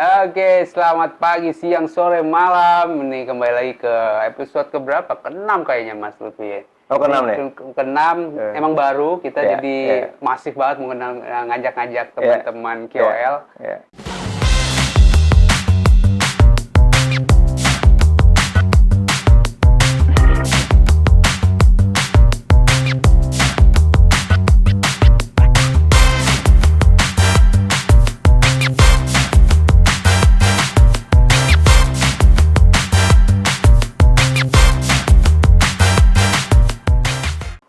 Oke, selamat pagi, siang, sore, malam. Ini kembali lagi ke episode keberapa? Ke-6 kayaknya Mas Lutfi ya. Oh, Ini ke-6 nih? ke-6, emang baru kita Iya, jadi iya. masif banget mengenal ngajak-ngajak Iya, teman-teman iya, KOL. iya.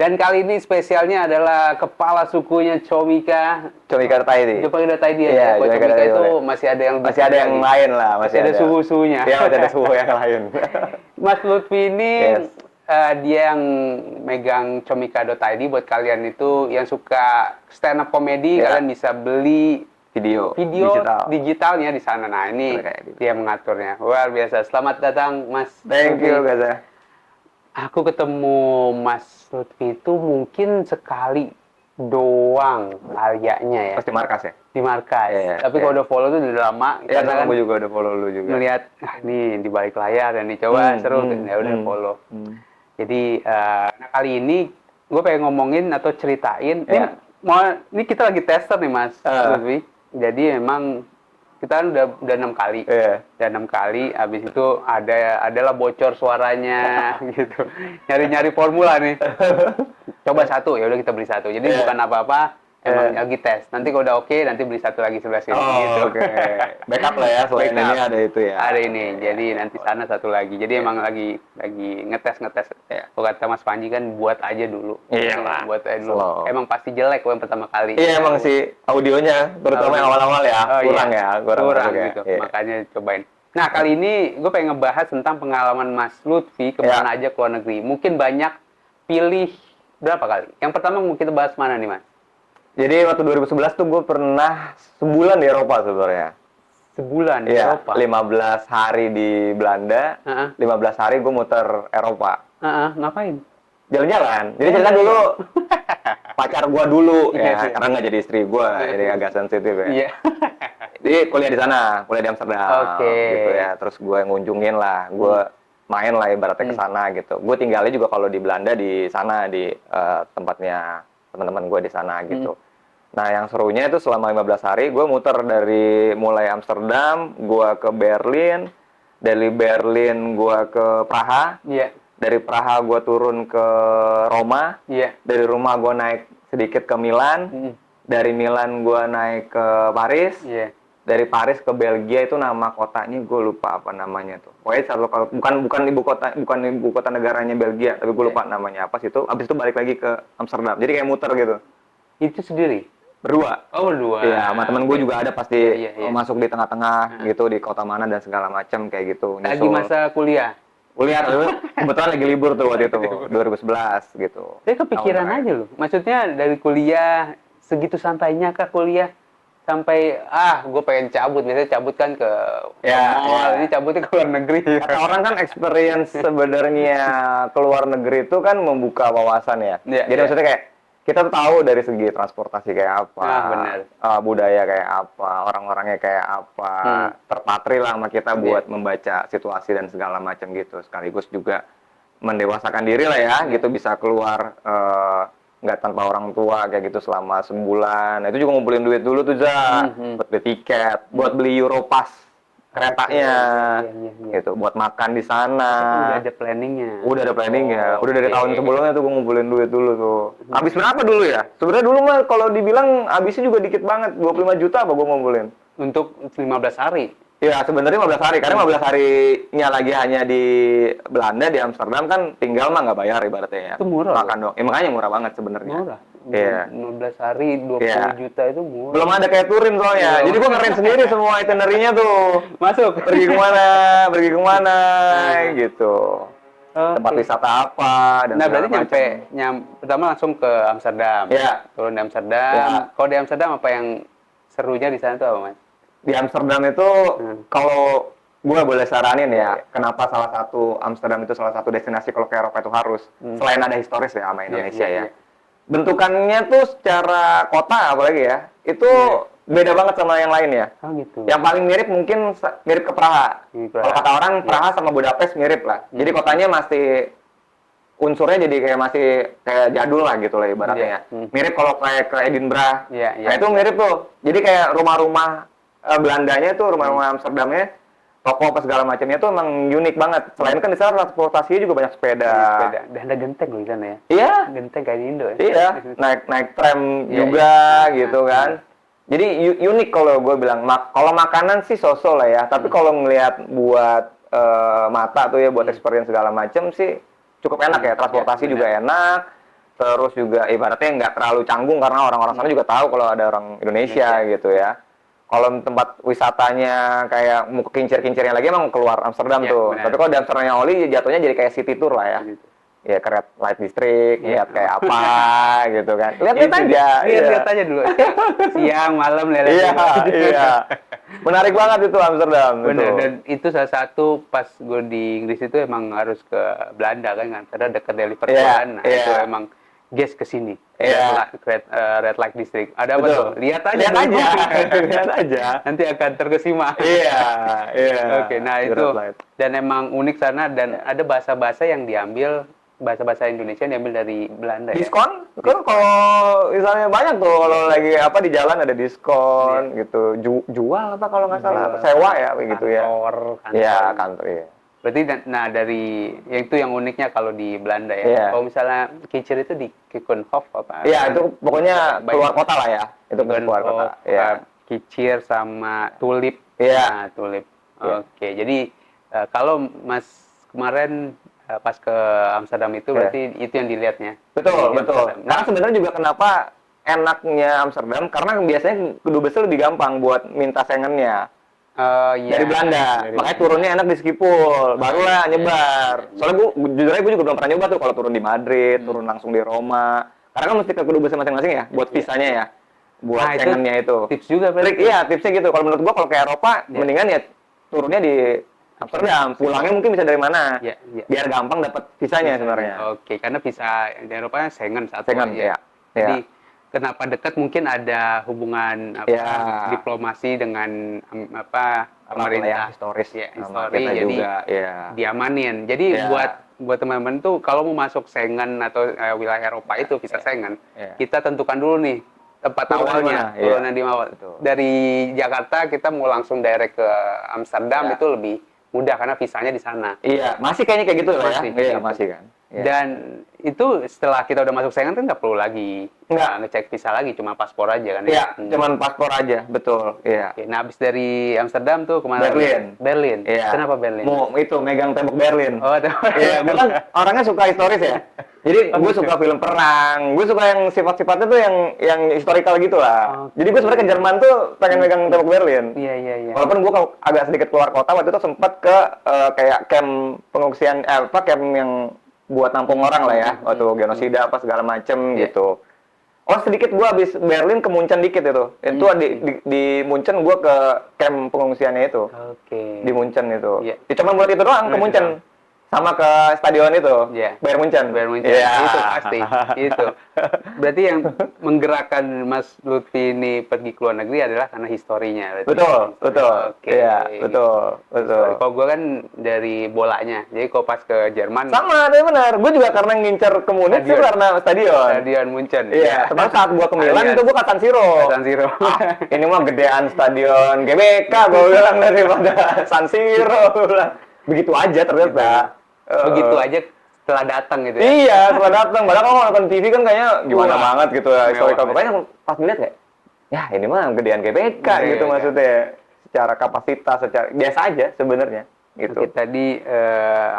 Dan kali ini spesialnya adalah kepala sukunya Comika. Comika Taidi. Comika Taidi Iya, ya. Kalau Comika Comika Taidi itu boleh. masih ada yang Masih ada yang lain lah, masih ada suhu-suhunya. Iya, masih ada suhu yang lain. Mas Lutfi ini Yes. dia yang megang comika.id. Buat kalian itu yang suka stand up comedy, Ya. kalian bisa beli Video digitalnya di sana. Nah, ini Bener kayak gitu. dia mengaturnya. Luar biasa. Selamat datang Mas Thank Lutfi. you, Gaza. Aku ketemu Mas Lutfi itu mungkin sekali doang kayaknya ya. Pasti markas ya? Di markas. Iya, Tapi iya. kalau udah follow tuh udah lama. Iya, karena kan gue juga udah follow lu juga. melihat nih di balik layar dan dicoba seru ya udah follow. Jadi nah kali ini gue pengen ngomongin atau ceritain Ya. ini kita lagi tester nih Mas Lutfi. Jadi memang kita kan udah 6 kali. Iya. Udah 6 kali, habis itu adalah bocor suaranya gitu. Nyari-nyari formula nih. Coba satu, ya udah kita beli satu. Jadi bukan apa-apa, emang lagi tes. Nanti kalau udah oke, nanti beli satu lagi sebelah sini gitu. Oke. Backup lah ya, selain Backup. ini ada itu ya. Ada ini, jadi nanti sana satu lagi. Jadi emang lagi ngetes. Kalau kata Mas Panji kan buat aja dulu. Iya lah. Buat aja dulu. Slow. Emang pasti jelek kalau yang pertama kali. Iya, emang sih audionya, terutama yang awal-awal ya, kurang kurang ya. gitu. Iya. Makanya cobain. Nah, kali ini gue pengen ngebahas tentang pengalaman Mas Lutfi kemana aja ke luar negeri. Mungkin banyak pilih berapa kali? Yang pertama mau kita bahas mana nih, Mas? Jadi waktu 2011 tuh gue pernah sebulan di Eropa sebenarnya. Sebulan di Iya, Eropa. 15 hari di Belanda, 15 hari gue muter Eropa. Ngapain? Jalan-jalan. Jadi cerita dulu pacar gue dulu Iya, ya, iya. karena nggak jadi istri gue, jadi agak sensitif ya. Iya. Jadi kuliah di sana, kuliah di Amsterdam, Oke. gitu ya. Terus gue ngunjungin lah, gue main lah ibaratnya ke sana gitu. Gue tinggalnya juga kalau di Belanda di sana di tempatnya teman-teman gue di sana gitu. Nah, yang serunya itu selama 15 hari gue muter dari mulai Amsterdam, gue ke Berlin, dari Berlin gue ke Praha, Iya. dari Praha gue turun ke Roma, Iya. dari Roma gue naik sedikit ke Milan, dari Milan gue naik ke Paris, Iya. dari Paris ke Belgia itu nama kotanya gue lupa apa namanya tuh. Pokoknya bukan ibu kota negaranya Belgia, tapi gue lupa namanya apa situ. Abis itu balik lagi ke Amsterdam. Jadi kayak muter gitu. Itu sendiri? Berdua. Oh, berdua. Iya, sama temen gue juga ada pasti Iya. masuk di tengah-tengah gitu di kota mana dan segala macam kayak gitu. Lagi Nyusul. masa kuliah? Kuliah tuh kebetulan lagi libur tuh waktu itu 2011 gitu. Saya kepikiran Tahun aja loh. Maksudnya dari kuliah segitu santainya kah kuliah sampai gue pengen cabut. Biasanya cabut kan ke mall. Ini cabutnya ke luar negeri. Kata orang kan experience sebenarnya keluar negeri itu kan membuka wawasan ya. Iya, Jadi iya. maksudnya kayak kita tuh tahu dari segi transportasi kayak apa, benar. budaya kayak apa, orang-orangnya kayak apa, terpatri lah sama kita buat membaca situasi dan segala macam gitu. Sekaligus juga mendewasakan diri lah ya, gitu bisa keluar nggak tanpa orang tua kayak gitu selama sebulan. Nah, itu juga ngumpulin duit dulu tuh buat beli tiket, buat beli Europass keretanya, gitu, buat makan di sana. Udah ada planningnya. Udah ada planningnya, udah dari tahun sebelumnya tuh gue ngumpulin duit dulu tuh. Habis berapa dulu ya? Sebenarnya dulu mah kalau dibilang habisnya juga dikit banget, 25 juta apa gue ngumpulin. Untuk 15 hari? Iya, sebenarnya 15 hari, karena 15 harinya lagi hanya di Belanda, di Amsterdam kan tinggal mah nggak bayar ibaratnya ya. Itu murah. Makan dong. Makanya murah banget sebenarnya. Murah. Iya. 15 hari 20 juta itu murah. Belum ada kayak touring soalnya. Jadi gue ngerin sendiri semua itinerary-nya tuh. Masuk. Pergi kemana, gitu. Tempat wisata apa dan Nah, berarti macam. pertama langsung ke Amsterdam. Iya. Turun di Amsterdam. Iya. Kalau di Amsterdam apa yang serunya di sana tuh apa, Mas? Di Amsterdam itu kalau gue boleh saranin ya, kenapa Amsterdam itu salah satu destinasi kalau ke Eropa itu harus selain ada historis ya sama Indonesia ya. Bentukannya tuh secara kota apalagi ya, itu beda banget sama yang lain ya. Oh gitu. Yang paling mirip mungkin mirip ke Praha. Praha. Kalau kata orang Praha sama Budapest mirip lah. Jadi kotanya masih unsurnya jadi kayak masih kayak jadul lah gitu lah ibaratnya ya. Mirip kalau kayak ke Edinburgh. Nah itu mirip tuh. Jadi kayak rumah-rumah Belandanya tuh, rumah-rumah Amsterdamnya, toko apa segala macamnya tuh emang unik banget. Selain kan di sana transportasinya juga banyak sepeda. Dan ada genteng loh di sana ya. Iya. Genteng kayak di Indo ya. Iya. Naik tram juga gitu kan. Jadi unik kalau gue bilang. Kalau makanan sih so-so lah ya. Tapi kalau ngelihat buat mata tuh ya, buat experience segala macam sih cukup enak ya. Transportasi juga enak. Terus juga ibaratnya nggak terlalu canggung karena orang-orang sana juga tahu kalau ada orang Indonesia gitu ya. Kalau tempat wisatanya kayak mau ke kincir-kincirnya lagi emang keluar Amsterdam tuh. Tapi kalau di Amsterdamnya Oli jatuhnya jadi kayak city tour lah ya. Ya ke Red Light District, lihat kayak apa gitu kan. Lihat aja. Lihat aja dulu. Siang, malam, lele. Iya. Menarik banget itu Amsterdam. Bener, dan itu salah satu pas gue di Inggris itu emang harus ke Belanda kan, karena dekat dari Liverpool kan. Nah, itu emang guys ke sini. Red Light District. Ada apa tuh? Lihat aja. Lihat aja. Nanti akan terkesima. Iya. Oke, nah itu. Dan emang unik sana dan ada bahasa-bahasa yang diambil, bahasa-bahasa Indonesia yang diambil dari Belanda ya. Diskon? Kan kalau misalnya banyak tuh kalau lagi apa di jalan ada diskon gitu. Jual apa kalau nggak salah? Sewa ya begitu ya. Kantor. Iya, kantor ya. Berarti nah dari itu yang uniknya kalau di Belanda ya. Kalau misalnya kincir itu di Keukenhof apa? Iya, itu pokoknya keluar kota lah ya. Itu keluar kota. Iya. Kicir sama tulip. Iya. Nah, tulip. Oke, jadi kalau Mas kemarin pas ke Amsterdam itu berarti itu yang dilihatnya. Betul. Karena sebenarnya juga kenapa enaknya Amsterdam karena biasanya kedubes lebih gampang buat minta Schengen-nya. Dari Belanda. Makanya turunnya enak di Schiphol, barulah nyebar. Soalnya gue juga belum pernah nyoba tuh kalau turun di Madrid, turun langsung di Roma. Karena kan mesti ke kedubes masing-masing ya buat visanya ya. Buat Schengen-nya itu. Tips juga berarti. Iya, tipsnya gitu. Kalau menurut gue kalau ke Eropa mendingan ya turunnya di Amsterdam, pulangnya mungkin bisa dari mana? Biar gampang dapat visanya sebenarnya. Oke, karena visa di Eropa Schengen satu aja. Jadi kenapa dekat mungkin ada hubungan diplomasi dengan pemerintah historis histori jadi diamanin. Jadi buat teman-teman tuh kalau mau masuk Schengen atau wilayah Eropa itu visa Schengen, kita tentukan dulu nih tempat awalnya, turunan di awal. Dari Jakarta kita mau langsung direct ke Amsterdam itu lebih mudah karena visanya di sana. Iya, masih kayaknya kayak gitu lah ya. Iya, masih kan. Dan itu setelah kita udah masuk Schengen kan nggak perlu lagi ngecek visa lagi, cuma paspor aja kan? Iya, cuman paspor aja, betul. Iya. Oke, nah habis dari Amsterdam tuh kemana? Berlin. Iya. Kenapa Berlin? Mau itu megang tembok Berlin. Oh, iya. Bukan orangnya suka historis ya. Jadi gue suka film perang, gue suka yang sifat-sifatnya tuh yang historical gitu lah. Jadi gue sebenarnya ke Jerman tuh pengen megang tembok Berlin. Iya. Walaupun gue agak sedikit keluar kota waktu itu sempat ke kayak camp pengungsian camp yang buat nampung orang lah ya, waktu genosida apa segala macem gitu. Oh sedikit gue habis Berlin ke Munchen dikit itu. Itu di Munchen gue ke camp pengungsiannya itu. Di Munchen itu. Cuma buat itu doang ke Munchen. Sama ke stadion itu, Bayern Munchen. Itu pasti. Itu. Berarti yang menggerakkan Mas Lutfi ini pergi ke luar negeri adalah karena historinya. Betul. Iya, betul. Kalau gue kan dari bolanya. Jadi kalau pas ke Jerman. Sama, tapi benar. Gue juga karena ngincer ke Munich itu karena stadion. Stadion Munchen. Iya. Terus saat gue ke Milan itu gue ke San Siro. Ini mah gedean stadion GBK gue bilang daripada San Siro. Begitu aja ternyata. Begitu aja setelah datang gitu ya? Iya, setelah datang. Padahal kalau nonton TV kan kayaknya gimana banget gitu ya. Historical. Pokoknya pas ngeliat kayak, ya ini mah gedean GBK gitu maksudnya. Secara kapasitas, secara biasa aja sebenarnya. Gitu. Oke, tadi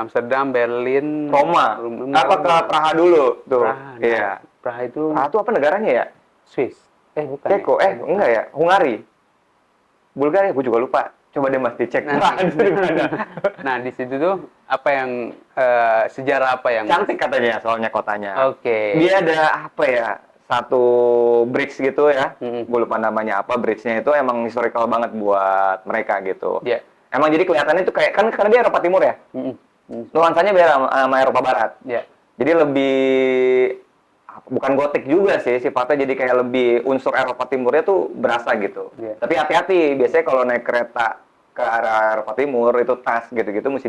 Amsterdam, Berlin, Roma. Apa ke Praha dulu tuh? Iya. Praha itu apa negaranya ya? Swiss. Bukan. Ceko. Enggak ya? Hungari. Bulgaria, gue juga lupa. Coba deh Mas dicek. Nah, di situ tuh apa yang sejarah apa yang cantik katanya soalnya kotanya. Oke. Dia ada apa ya? Satu bridge gitu ya. Gue lupa namanya apa. Bridge-nya itu emang historical banget buat mereka gitu. Iya. Emang jadi kelihatannya tuh kayak kan karena dia Eropa Timur ya. Nuansanya beda sama Eropa Barat. Iya. Jadi lebih bukan gotik juga sih, sifatnya jadi kayak lebih unsur Eropa Timurnya tuh berasa gitu. Iya. Tapi hati-hati, biasanya kalau naik kereta ke arah Eropa Timur itu tas gitu-gitu mesti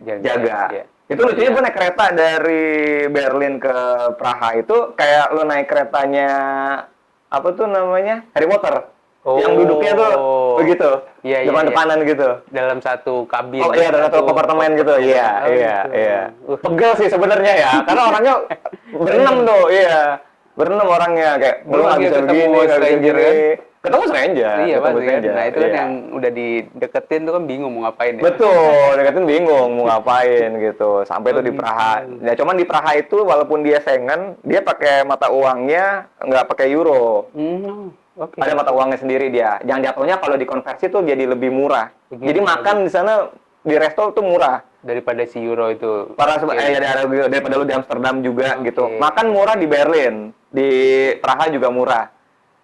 dijaga. Iya. Itu lucunya gue naik kereta dari Berlin ke Praha itu kayak lo naik keretanya apa tuh namanya Harry Potter, yang duduknya tuh begitu, Iya, depan-depanan gitu. dalam satu kabin. Oh iya, ada satu kompartemen gitu. Iya, Oh, iya, gitu. iya. Pegel sih sebenarnya ya, karena orangnya berenam tuh, iya. Berenam orangnya kayak Belum nggak lagi bisa ketemu begini, nggak bisa stranger, gini. kan? Ketemu stranger. Iya ketemu pasti kan. stranger, Nah itu kan iya. yang udah dideketin tuh kan bingung mau ngapain ya. Betul, deketin bingung mau ngapain gitu. Sampai tuh di gitu. Praha. Ya cuman di Praha itu walaupun dia Schengen, dia pakai mata uangnya nggak pakai euro. Oke. Ada mata uangnya sendiri dia. Yang jatuhnya kalau dikonversi tuh jadi lebih murah. Begitu. Jadi makan di sana di resto tuh murah. Daripada si euro itu. Daripada lu di Amsterdam juga Oke. gitu. Makan murah di Berlin, di Praha juga murah.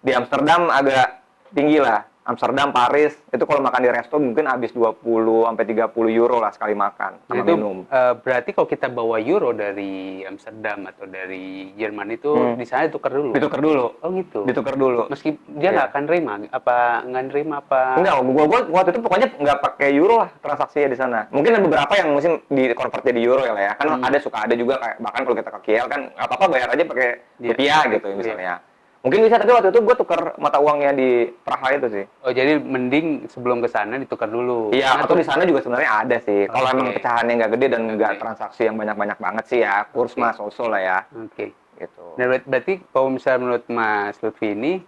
Di Amsterdam agak tinggi lah. Amsterdam, Paris, itu kalau makan di resto mungkin habis 20 sampai 30 euro lah sekali makan Nah, sama itu minum. berarti kalau kita bawa euro dari Amsterdam atau dari Jerman itu di sana ditukar dulu. Ditukar dulu. Oh gitu. Ditukar dulu. Meski dia nggak akan nerima, nggak nerima apa? Enggak, gua waktu itu pokoknya nggak pakai euro lah transaksinya di sana. Mungkin ada beberapa yang mesti di-convert jadi euro ya lah ya. Kan ada juga kayak bahkan kalau kita ke KL kan nggak apa-apa bayar aja pakai rupiah gitu misalnya. Mungkin bisa, tapi waktu itu gue tukar mata uangnya di Praha itu sih. Oh jadi mending sebelum ke sana ditukar dulu. Iya, atau di sana juga sebenarnya ada sih. Kalau Oke. emang pecahannya nggak gede dan nggak transaksi yang banyak-banyak banget sih ya, kurs mah so-so lah ya. Oke. Gitu. Nah, berarti kalau misalnya menurut Mas Lutfi ini,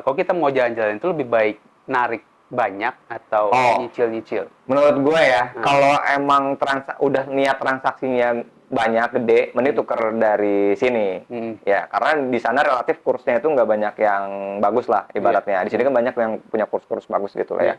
kalau kita mau jalan-jalan itu lebih baik narik banyak atau nyicil-nyicil? Menurut gue ya, kalau emang udah niat transaksinya banyak gede, mending tuker dari sini. Ya, karena di sana relatif kursnya itu nggak banyak yang bagus lah ibaratnya. Di sini kan banyak yang punya kurs-kurs bagus gitu lah ya.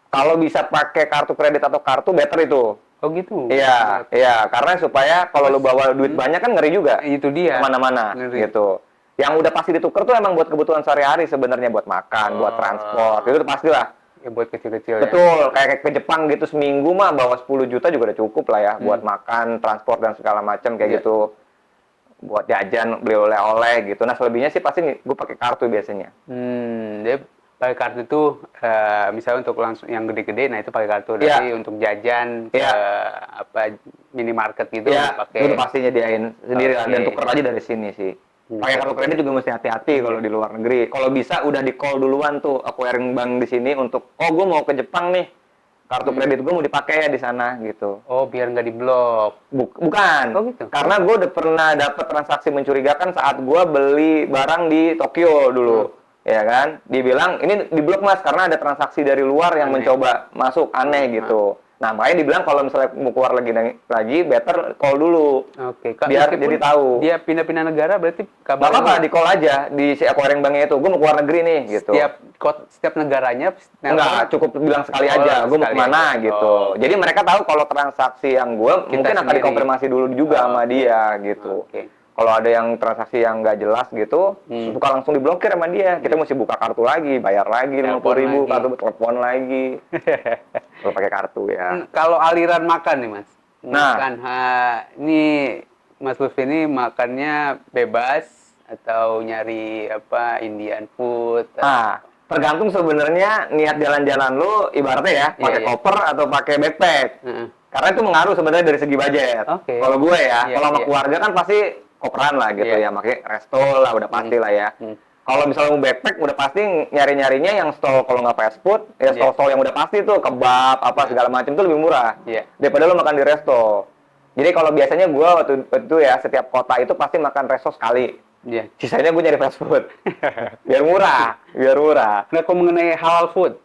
Kalau bisa pakai kartu kredit atau kartu, better itu. Oh gitu? Iya, iya. Karena supaya kalau lu bawa duit banyak kan ngeri juga. Itu dia. Kemana-mana, Ngeri. gitu. Yang udah pasti ditukar tuh emang buat kebutuhan sehari-hari sebenarnya, buat makan, buat transport. Itu pasti lah. Ya buat kecil-kecil ya. Betul, kayak ke Jepang gitu seminggu mah bawa 10 juta juga udah cukup lah ya buat makan, transport dan segala macam kayak gitu. Buat jajan, beli oleh-oleh gitu. Nah, selebihnya sih pasti gue pakai kartu biasanya. Dia pakai kartu itu misalnya untuk langsung yang gede-gede, nah itu pakai kartu. Tapi untuk jajan ke apa minimarket gitu pakai. Itu pasti nyediain sendiri lah, dan tuker aja dari sini sih. Pakai kartu kredit juga mesti hati-hati kalau di luar negeri. Kalau bisa udah di call duluan tuh acquiring bank di sini untuk gue mau ke Jepang nih. Kartu kredit gue mau dipakai ya di sana gitu. Oh, biar nggak diblok. Bukan. Oh gitu. Karena gue udah pernah dapat transaksi mencurigakan saat gue beli barang di Tokyo dulu. Ya kan? Dibilang ini diblok Mas karena ada transaksi dari luar yang mencoba masuk aneh gitu. Nah, makanya dibilang kalau misalnya mau keluar lagi better call dulu. Oke. Biar jadi tahu. Dia pindah-pindah negara berarti Gak apa-apa, di call aja di si acquiring banknya itu. Gue mau keluar negeri nih gitu. Setiap negaranya Enggak, cukup bilang sekali aja. Gue mau kemana gitu. Jadi mereka tahu kalau transaksi yang gue mungkin akan dikonfirmasi dulu juga sama dia gitu. Kalau ada yang transaksi yang nggak jelas gitu, suka langsung diblokir sama dia. Kita mesti buka kartu lagi, bayar lagi 50.000, kartu telepon lagi. Kalau pakai kartu ya. Kalau aliran makan nih Mas, makan ini Mas Lutfi ini makannya bebas atau nyari apa Indian food? Tergantung sebenarnya niat jalan-jalan lu, ibaratnya ya, pakai koper atau pakai backpack. Karena itu mengaruh sebenarnya dari segi budget. Kalau gue ya, kalau sama keluarga kan pasti koperan lah gitu ya, pakai resto lah udah pasti lah ya. Kalau misalnya mau backpack udah pasti nyari-nyarinya yang stall, kalau nggak fast food ya stall-stall yang udah pasti tuh kebab apa segala macam itu lebih murah daripada lo makan di resto. Jadi kalau biasanya gue waktu itu ya setiap kota itu pasti makan resto sekali. Sisanya gue nyari fast food biar murah. Nah, kalau mengenai halal food,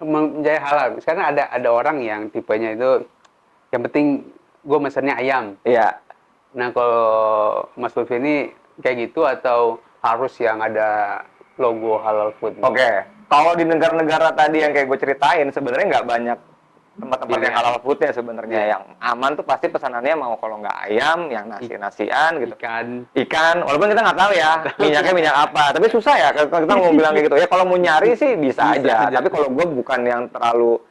menjadi halal, sekarang ada orang yang tipenya itu yang penting gue mesennya ayam. Iya. Nah, kalau Mas Lutfi ini kayak gitu atau harus yang ada logo halal food? Oke. Kalau di negara-negara tadi yang kayak gue ceritain, sebenarnya nggak banyak tempat-tempat yang halal foodnya sebenarnya. Yang aman tuh pasti pesanannya mau kalau nggak ayam, yang nasi-nasian gitu. Ikan. Walaupun kita nggak tahu ya minyaknya minyak apa. Tapi susah ya kalau kita mau bilang gitu. Ya kalau mau nyari sih bisa aja. Tapi kalau gue bukan yang terlalu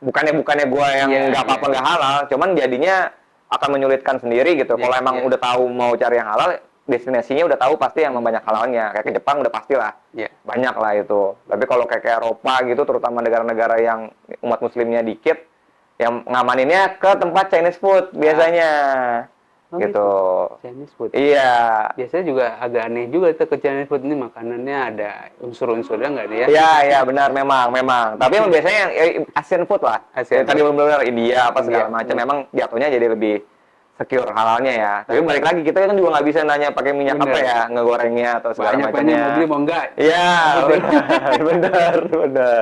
bukannya gue yang nggak apa-apa nggak halal. Cuman jadinya akan menyulitkan sendiri gitu. Kalau emang udah tahu mau cari yang halal, destinasinya udah tahu pasti yang banyak halalnya. Kayak ke Jepang udah pastilah. Iya. Banyak lah itu. Tapi kalau kayak ke Eropa gitu, terutama negara-negara yang umat muslimnya dikit, yang ngamaninnya ke tempat Chinese food biasanya. Oh, gitu. Chinese food. Iya. Biasanya juga agak aneh juga tuh ke Chinese food ini, makanannya ada unsur-unsurnya nggak dia? Iya, benar memang. Tapi emang biasanya yang Asian food lah. Asian Tadi belum benar India apa segala India. macam. Memang jatuhnya jadi lebih secure halalnya ya. Tapi balik lagi kita kan juga nggak bisa nanya pakai minyak Bener. apa ya, ngegorengnya atau segala Banyak macamnya. mau beli mau enggak. Iya, benar.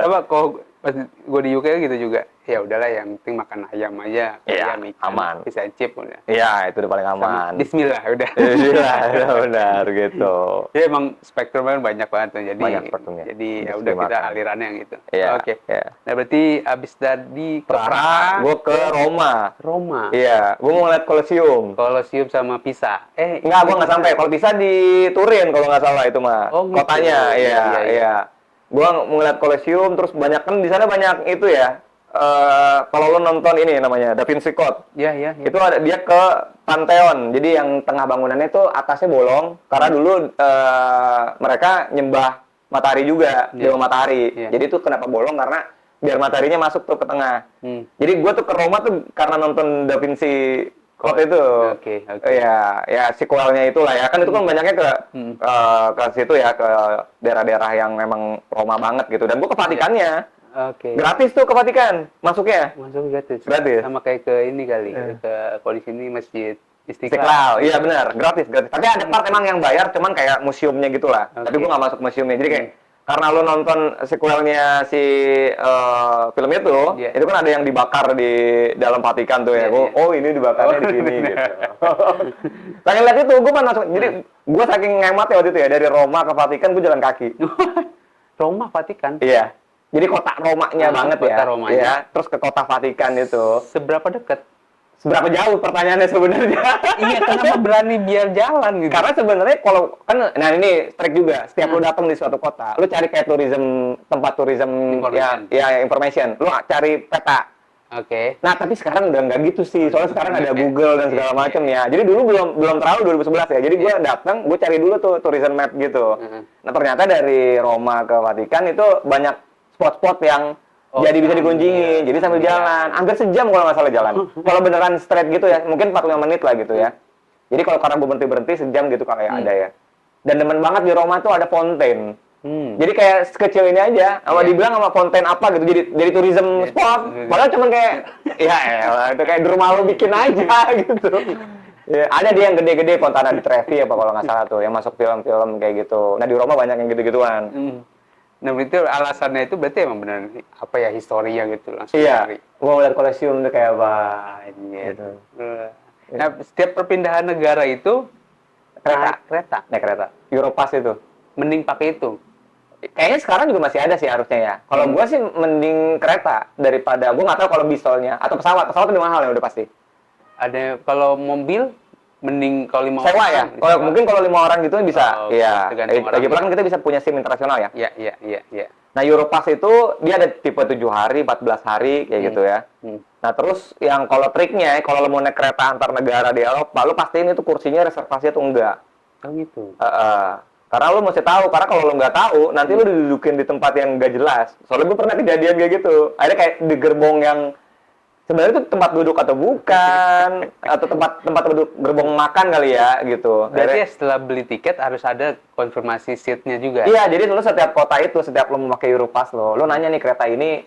Apa kok pas gue di UK gitu juga, ya udahlah yang penting makan ayam aja, Iya, ayam ikan, aman. bisa chip udah. Iya, itu udah paling aman. Bismillah udah. Iya, benar gitu. Ya emang spektrumnya banyak banget tuh. Jadi Banyak spektrumnya. jadi ya Bisa udah kita dimakan. alirannya yang gitu. Iya. Oke. Iya. Nah berarti abis dari ke Praha, gue ke Roma. Roma. Iya, gue mau ngeliat Colosseum. Colosseum sama Pisa. Enggak, gue nggak sampai. Kalau bisa di Turin kalau nggak salah itu mah. Oh, gitu. Kotanya, Iya. iya. Gue mau ngeliat Colosseum, terus banyak kan di sana banyak itu ya. Kalau lo nonton ini namanya Da Vinci Code, Iya. itu ada dia ke Pantheon. Jadi yang tengah bangunannya itu atasnya bolong karena dulu mereka nyembah matahari juga, Iya. dewa matahari. Iya. Jadi itu kenapa bolong karena biar mataharinya masuk tuh ke tengah. Jadi gue tuh ke Roma tuh karena nonton Da Vinci Code itu. Oke. Ya sequelnya itulah ya. Kan itu kan banyaknya ke situ ya, ke daerah-daerah yang memang Roma banget gitu. Dan gue ke Vatikannya. Oke. Gratis tuh ke Vatikan masuknya. Masuk gratis. Gratis. Sama kayak ke ini kali, kalau di sini Masjid Istiqlal. Istiqlal, iya benar, gratis. Tapi ada part emang yang bayar, cuman kayak museumnya gitulah. Oke. Tapi gue nggak masuk museumnya. Jadi kayak karena lo nonton sequelnya si film itu, Iya. itu kan ada yang dibakar di dalam Vatikan tuh ya. Iya, iya. Oh ini dibakarnya di sini gitu. Pengen lihat itu, gue masuk. Jadi gue saking ngemat ya waktu itu ya, dari Roma ke Vatikan gue jalan kaki. Roma, Vatikan. Iya. Jadi kota Romanya banget ya. Kota Romanya. Iya. Terus ke kota Vatikan itu. Seberapa dekat? Seberapa jauh pertanyaannya sebenarnya? Iya, kenapa berani biar jalan gitu? Karena sebenarnya kalau kan, nah ini trik juga. Setiap lu datang di suatu kota, lu cari kayak tempat tourism Information. ya information. Lu cari peta. Oke. Nah tapi sekarang udah nggak gitu sih. Soalnya sekarang ada Google dan segala macam ya. Jadi dulu belum terlalu 2011 ya. Jadi gue datang, gue cari dulu tuh tourism map gitu. Nah ternyata dari Roma ke Vatikan itu banyak spot-spot yang jadi bisa dikunjungi, jadi sambil jalan, hampir sejam kalau nggak salah jalan. Kalau beneran straight gitu ya, mungkin 45 menit lah gitu ya. Jadi kalau karena gue berhenti sejam gitu kalau ada ya. Dan demen banget di Roma tuh ada fountain. Jadi kayak sekecil ini aja, sama dibilang sama fountain apa gitu, jadi tourism spot. Padahal cuman kayak, ya elah, itu kayak di rumah lu bikin aja gitu. Ya, ada dia yang gede-gede, Fontana di Trevi apa kalau nggak salah tuh, yang masuk film-film kayak gitu. Nah di Roma banyak yang gitu-gituan. Nah, itu alasannya itu berarti emang benar apa ya, historia gitu langsung Iya, cari. gua ngeliat Colosseum tuh kayak apa Gitu. Nah, setiap perpindahan negara itu kereta. Naik kereta. Europass itu. Mending pakai itu. Kayaknya sekarang juga masih ada sih harusnya ya. Kalau gua sih mending kereta daripada, gua nggak tahu kalau bisolnya atau pesawat. Pesawat lebih mahal ya udah pasti. Ada kalau mobil mending kalau 5 Sewa orang. ya. Kalau mungkin kalau 5 orang gitu bisa. Oh, Iya. tergantung orang. Lagi pula kan kita bisa punya SIM internasional ya. Iya. Nah, Europass itu dia ada tipe 7 hari, 14 hari kayak gitu ya. Nah, terus yang kalau triknya, kalau lo mau naik kereta antar negara di Eropa, lo pastiin itu kursinya reservasi atau enggak. Oh gitu. Karena lo mesti tahu, karena kalau lo nggak tahu, nanti lo didudukin di tempat yang nggak jelas. Soalnya gue pernah kejadian kayak gitu. Akhirnya kayak di gerbong yang sebenarnya itu tempat duduk atau bukan, atau tempat duduk gerbong makan kali ya gitu. Berarti setelah beli tiket harus ada konfirmasi seatnya juga. Iya, jadi lo setiap kota itu, setiap lo memakai Europass lo nanya nih kereta ini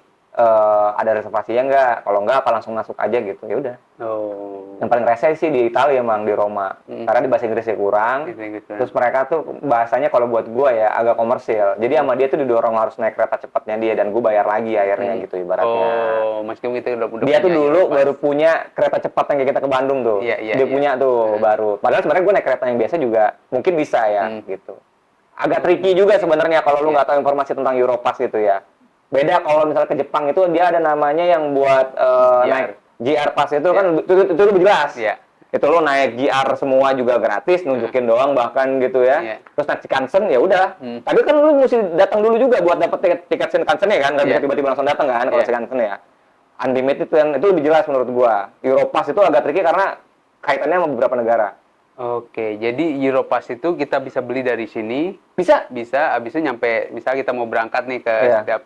ada reservasinya nggak? Kalau nggak, apa langsung masuk aja gitu. Ya udah. Oh. Yang paling rese sih di Italia emang di Roma, karena di bahasa Inggrisnya kurang. Terus mereka tuh bahasanya kalau buat gua ya agak komersil. Jadi sama dia tuh didorong harus naik kereta cepatnya dia, dan gua bayar lagi akhirnya gitu ibaratnya. Oh, meskipun kita udah Dia tuh dulu baru punya kereta cepat yang kayak kita ke Bandung tuh. Dia punya tuh baru. Padahal sebenarnya gua naik kereta yang biasa juga mungkin bisa ya gitu. Agak tricky juga sebenarnya kalau lu nggak tahu informasi tentang Europass itu ya. Beda kalau misalnya ke Jepang itu dia ada namanya yang buat naik GR Pass itu kan itu lebih jelas. Itu lo naik GR semua juga gratis, nunjukin doang bahkan gitu ya. Terus naik Shinkansen ya udah. Tapi kan lu mesti datang dulu juga buat dapet tiket Shinkansen ya kan, nggak bisa tiba-tiba langsung datang kan kalau Shinkansen ya. Unlimited itu lebih jelas menurut gua. Europass itu agak tricky karena kaitannya sama beberapa negara. Oke, jadi Europass itu kita bisa beli dari sini, Bisa. bisa, habis itu nyampe, misalnya kita mau berangkat nih ke Iya. setiap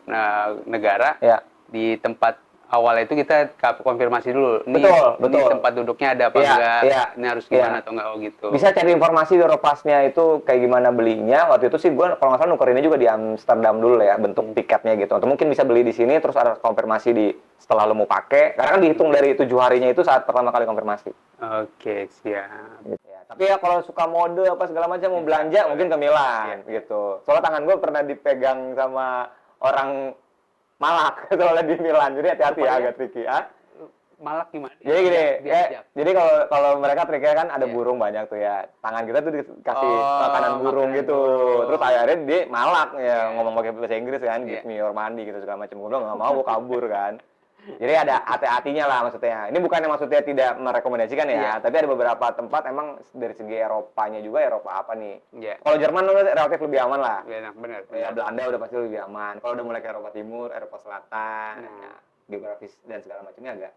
negara, Ya. di tempat awal itu kita konfirmasi dulu, ini Betul, ini betul. tempat duduknya ada apa Iya, enggak, iya, ini harus iya. gimana atau enggak, oh gitu. Bisa cari informasi Europass-nya itu kayak gimana belinya. Waktu itu sih gue kalau nggak salah nukerinnya juga di Amsterdam dulu lah ya, bentuk tiketnya gitu. Atau mungkin bisa beli di sini terus ada konfirmasi di setelah lo mau pakai. Karena kan dihitung dari 7 harinya itu saat pertama kali konfirmasi. Oke, siap. Gitu ya. Tapi ya kalau suka mode apa segala macam mau belanja mungkin ke Milan gitu. Soalnya tangan gue pernah dipegang sama orang Malak soalnya di Milan. Jadi hati-hati ya, agak tricky ya. Malak gimana? Jadi gini, Diajak. jadi kalau mereka triknya kan ada burung banyak tuh ya. Tangan kita tuh dikasih makanan burung makanan gitu. burung. Terus akhirnya dia malak ya ngomong pakai bahasa Inggris kan, give me your money gitu segala macam. Gue bilang nggak mau, gue kabur kan. Jadi ada hati-hatinya lah maksudnya. Ini bukannya maksudnya tidak merekomendasikan ya, tapi ada beberapa tempat emang dari segi Eropanya juga, Eropa apa nih. Kalau Jerman relatif lebih aman lah. Iya, benar. Ya, Belanda udah pasti lebih aman. Kalau udah mulai ke Eropa Timur, Eropa Selatan, ya, geografis dan segala macamnya agak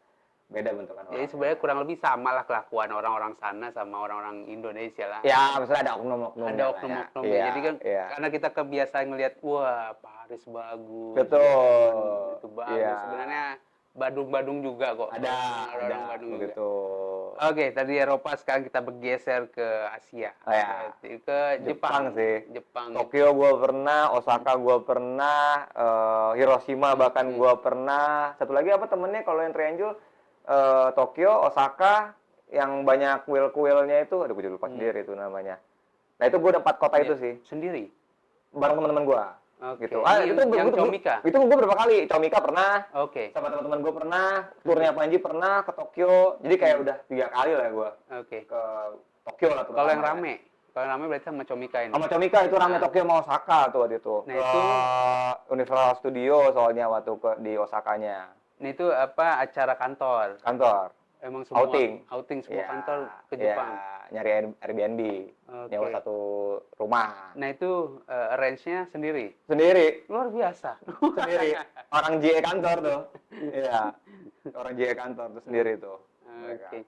beda bentukan orang. Jadi sebenarnya kurang lebih sama lah kelakuan orang-orang sana sama orang-orang Indonesia lah. Ya, misalnya ada oknum-oknum. Ada oknum-oknum ya. Jadi kan karena kita kebiasaan ngelihat, wah Paris bagus. Betul. Itu bagus. Sebenarnya Badung-Badung juga kok. Ada Badung begitu. Oke, tadi Eropa, sekarang kita bergeser ke Asia. Ke Jepang sih. Jepang. Tokyo gue pernah, Osaka gue pernah, Hiroshima bahkan gue pernah. Satu lagi apa temennya kalau yang triangle? Tokyo, Osaka, yang banyak kuil-kuilnya itu, aduh gue juga lupa sendiri itu namanya. Nah itu gue udah 4 kota itu sih. Sendiri? Bareng teman-teman gue. Gitu. Itu yang Chomika? Itu gue berapa kali. Chomika pernah. Oke. Sama teman-teman gue pernah. Turnya Panji pernah ke Tokyo. Jadi kayak udah 3 kali lah gue. Oke. Ke Tokyo lah. Kalau yang rame? Kalau yang rame berarti sama Chomika ini? Sama Chomika itu rame Tokyo sama Osaka tuh waktu itu. Nah itu? Universal Studio soalnya waktu di Osakanya. Nah itu apa, acara kantor? Kantor. Emang semua outing semua kantor ke Jepang. Nyari Airbnb, nyewa satu rumah. Nah itu arrange-nya sendiri. Luar biasa. Sendiri. Orang JE kantor tuh. Iya. Orang JE kantor tuh sendiri tuh. Oke.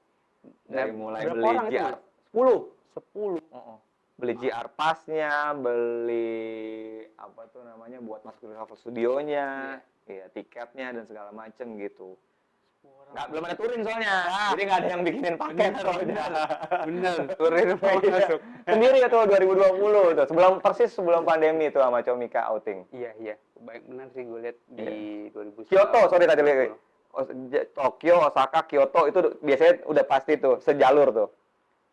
Dari mulai berapa beli orang itu, JR 10. Beli JR Pass-nya, beli apa tuh namanya buat masuk Universal Studio-nya, tiketnya dan segala macem gitu. Belum ada touring soalnya, jadi nggak ada yang bikinin paket soalnya. Bener, touring masuk. Sendiri ya tuh 2020 tuh, sebelum pandemi itu sama Chomika outing. Iya. Baik, benar sih gue lihat di 2019. Kyoto, sorry tadi lagi. Tokyo, Osaka, Kyoto itu biasanya udah pasti tuh, sejalur tuh.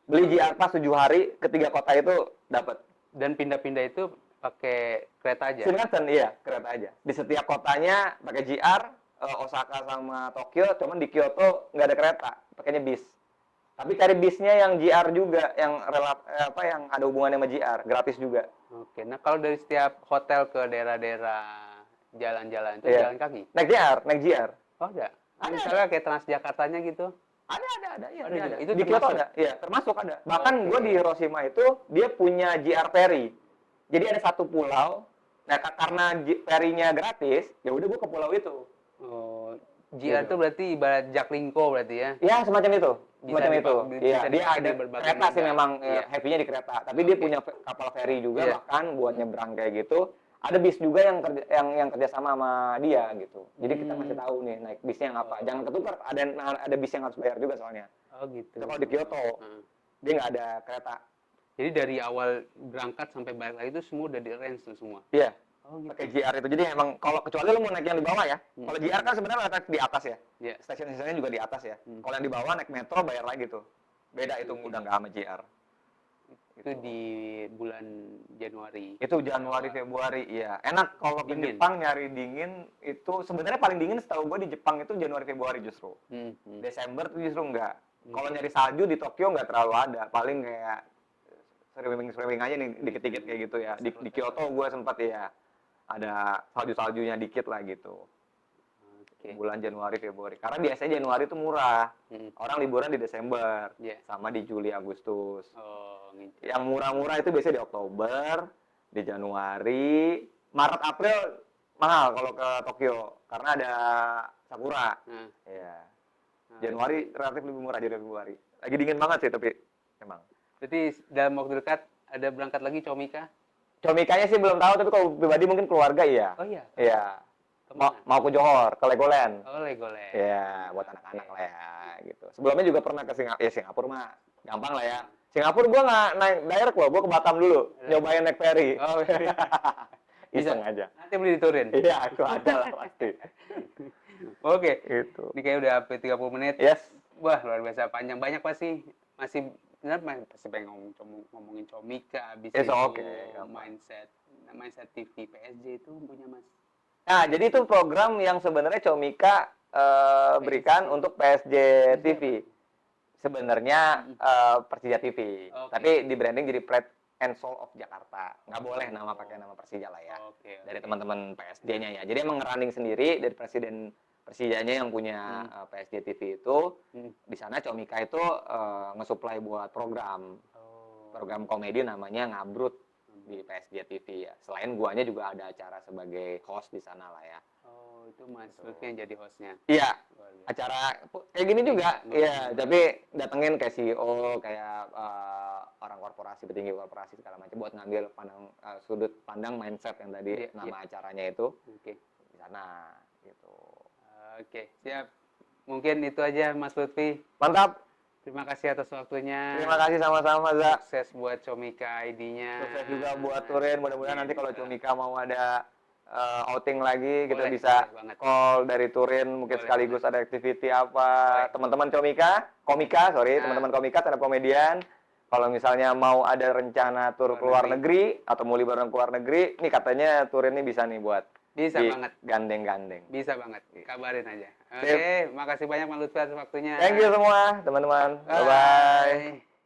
Beli JR Pass 7 hari, ketiga kota itu dapat. Dan pindah-pindah itu pakai kereta aja? Shinkansen, iya, kereta aja. Di setiap kotanya pakai JR, Osaka sama Tokyo, cuman di Kyoto nggak ada kereta, pakainya bis. Tapi cari bisnya yang JR juga, yang yang ada hubungannya sama JR, gratis juga. Oke, nah kalau dari setiap hotel ke daerah-daerah jalan-jalan itu jalan kaki? Naik JR. Oh ada? Misalnya kayak Transjakartanya gitu? Ada. Itu di Kyoto ada, iya, termasuk ada. Bahkan gue di Hiroshima itu, dia punya JR ferry. Jadi ada satu pulau, nah karena ferry-nya gratis, ya udah gue ke pulau itu. Oh, JR itu berarti ibarat Jaklingko berarti ya? Iya, semacam itu. Iya, dia ada kereta sih memang heavy-nya di kereta. Tapi dia punya kapal feri juga bahkan buat nyebrang kayak gitu. Ada bis juga yang kerjasama sama dia gitu. Jadi kita masih tahu nih naik bisnya yang apa. Jangan ketukar, ada bis yang harus bayar juga soalnya. Oh gitu. Itu kalau di Kyoto, dia nggak ada kereta. Jadi dari awal berangkat sampai balik lagi itu semua udah di-arrange tuh semua? Iya. Oh, gitu. Pakai JR itu. Jadi emang kalau kecuali lu mau naik yang di bawah ya. Kalau JR kan sebenarnya letak di atas ya. Stasiun-stasiunnya juga di atas ya. Kalau yang di bawah naik metro bayar lagi tuh. Beda itu udah nggak sama JR. Itu di bulan Januari. Itu Januari Februari, iya. Enak kalau ke Jepang nyari dingin itu sebenarnya paling dingin setahu gue di Jepang itu Januari Februari justru. Desember tuh justru enggak. Kalau nyari salju di Tokyo nggak terlalu ada. Paling kayak swimming aja nih dikit-dikit kayak gitu ya. Di Kyoto gue sempat ya ada salju-saljunya dikit lah gitu. Bulan Januari Februari. Karena biasanya Januari itu murah. Orang liburan di Desember sama di Juli Agustus. Gitu. Yang murah-murah itu biasanya di Oktober, di Januari, Maret April mahal kalau ke Tokyo karena ada sakura. Januari relatif lebih murah dari Februari. Lagi dingin banget sih tapi emang. Berarti dalam waktu dekat ada berangkat lagi Comika? Comikanya sih belum tahu, tapi kalau pribadi mungkin keluarga iya. Oh iya. Iya. Kemana? Mau ke Johor, ke Legoland. Oh, Legoland. Iya, buat Oke. anak-anak lah ya, gitu. Sebelumnya juga pernah ke Singapura. Ya Singapura mah gampang lah ya. Singapura gua nggak naik direct loh, gua ke Batam dulu, nyobain naik ferry. Oh, iya. Iseng aja. Nanti beli di Turin. Iya, itu ada lah pasti. Oke. Itu. Ini kayak udah hampir 30 menit. Yes. Wah, luar biasa panjang. Banyak pasti masih benar pasti pengen ngomongin Comika, habis It's itu okay, gampang. mindset TV PSG itu punya Mas. Nah, jadi itu program yang sebenarnya Comika berikan untuk PSG TV. Sebenarnya Persija TV, Oke. tapi di branding jadi Pride and Soul of Jakarta. Nggak boleh nama pakai nama Persija lah ya. Oke. Dari teman-teman PSG-nya ya. Jadi emang running sendiri dari presiden Persijanya yang punya PSG TV itu. Di sana Comika itu nge-supply buat program Oh. komedi namanya Ngabrut di PSG TV ya. Selain guanya juga ada acara sebagai host di sana lah ya. Oh, itu Mas Lutfi yang jadi hostnya. Iya, Luar biasa. acara kayak gini juga, iya. Tapi datengin kayak CEO, kayak orang korporasi, petinggi korporasi segala macam buat ngambil sudut pandang mindset yang tadi Iya, nama acaranya itu Oke. di sana gitu. Oke, siap. Mungkin itu aja Mas Lutfi. Mantap. Terima kasih atas waktunya. Terima kasih sama-sama, Za. Sukses buat Comika ID-nya. Sukses juga buat Turin. Mudah-mudahan nanti kalau Comika mau ada outing lagi, kita Boleh, bisa boleh banget. call dari Turin, mungkin Boleh sekaligus ada activity apa. Boleh. Teman-teman komika, teman-teman komika, stand up komedian. Kalau misalnya mau ada rencana tur ke luar negeri atau mau liburan ke luar negeri, nih katanya Turin ini bisa nih buat Bisa banget. gandeng-gandeng. Bisa banget. Kabarin aja. Sip. Oke, makasih banyak Mas Lutfi atas waktunya. Thank you semua, teman-teman. Bye-bye. Bye.